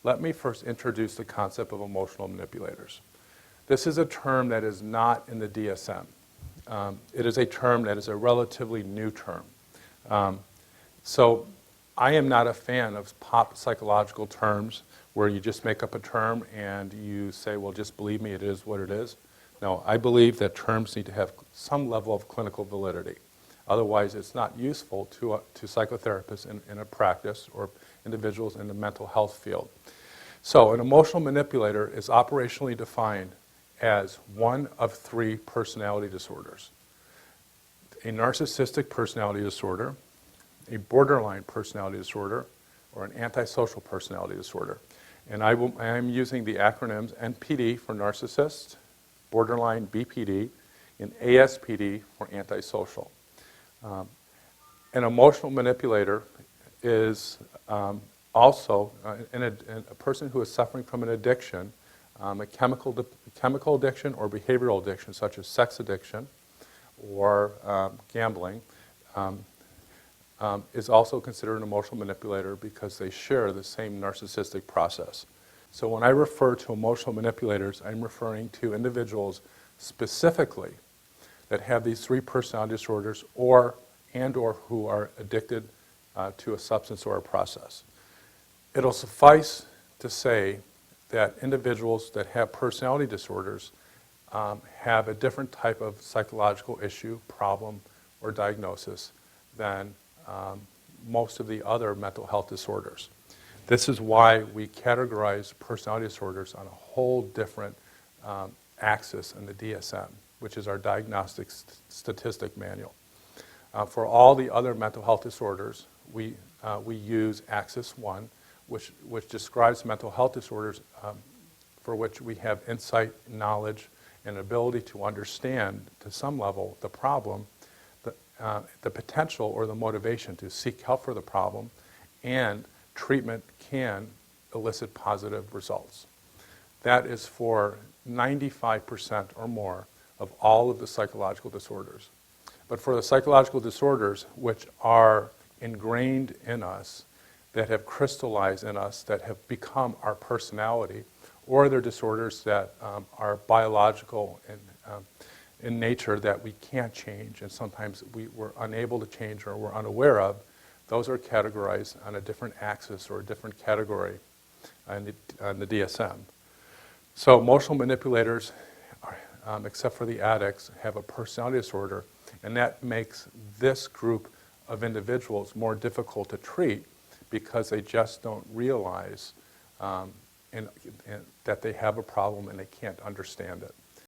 let me first introduce the concept of emotional manipulators. This is a term that is not in the DSM. It is a term that is a relatively new term. So I am not a fan of pop psychological terms where you just make up a term and you say, well, just believe me, it is what it is. No, I believe that terms need to have some level of clinical validity. Otherwise, it's not useful to psychotherapists in a practice or individuals in the mental health field. So an emotional manipulator is operationally defined as one of three personality disorders: a narcissistic personality disorder, a borderline personality disorder, or an antisocial personality disorder. And I am using the acronyms NPD for narcissist, borderline BPD, and ASPD for antisocial. An emotional manipulator is also a person who is suffering from an addiction, a chemical addiction or behavioral addiction, such as sex addiction or gambling, is also considered an emotional manipulator because they share the same narcissistic process. So when I refer to emotional manipulators, I'm referring to individuals specifically that have these three personality disorders or who are addicted to a substance or a process. It'll suffice to say that individuals that have personality disorders have a different type of psychological issue, problem, or diagnosis than most of the other mental health disorders. This is why we categorize personality disorders on a whole different axis in the DSM, which is our diagnostic statistic manual. For all the other mental health disorders, we use Axis 1, which describes mental health disorders for which we have insight, knowledge, and ability to understand, to some level, the problem, the potential or the motivation to seek help for the problem, and treatment can elicit positive results. That is for 95% or more of all of the psychological disorders. But for the psychological disorders which are ingrained in us, that have crystallized in us, that have become our personality, or they're disorders that are biological in nature that we can't change and sometimes we're unable to change or we're unaware of, those are categorized on a different axis or a different category on the DSM. So emotional manipulators, except for the addicts, have a personality disorder, and that makes this group of individuals more difficult to treat because they just don't realize that they have a problem and they can't understand it.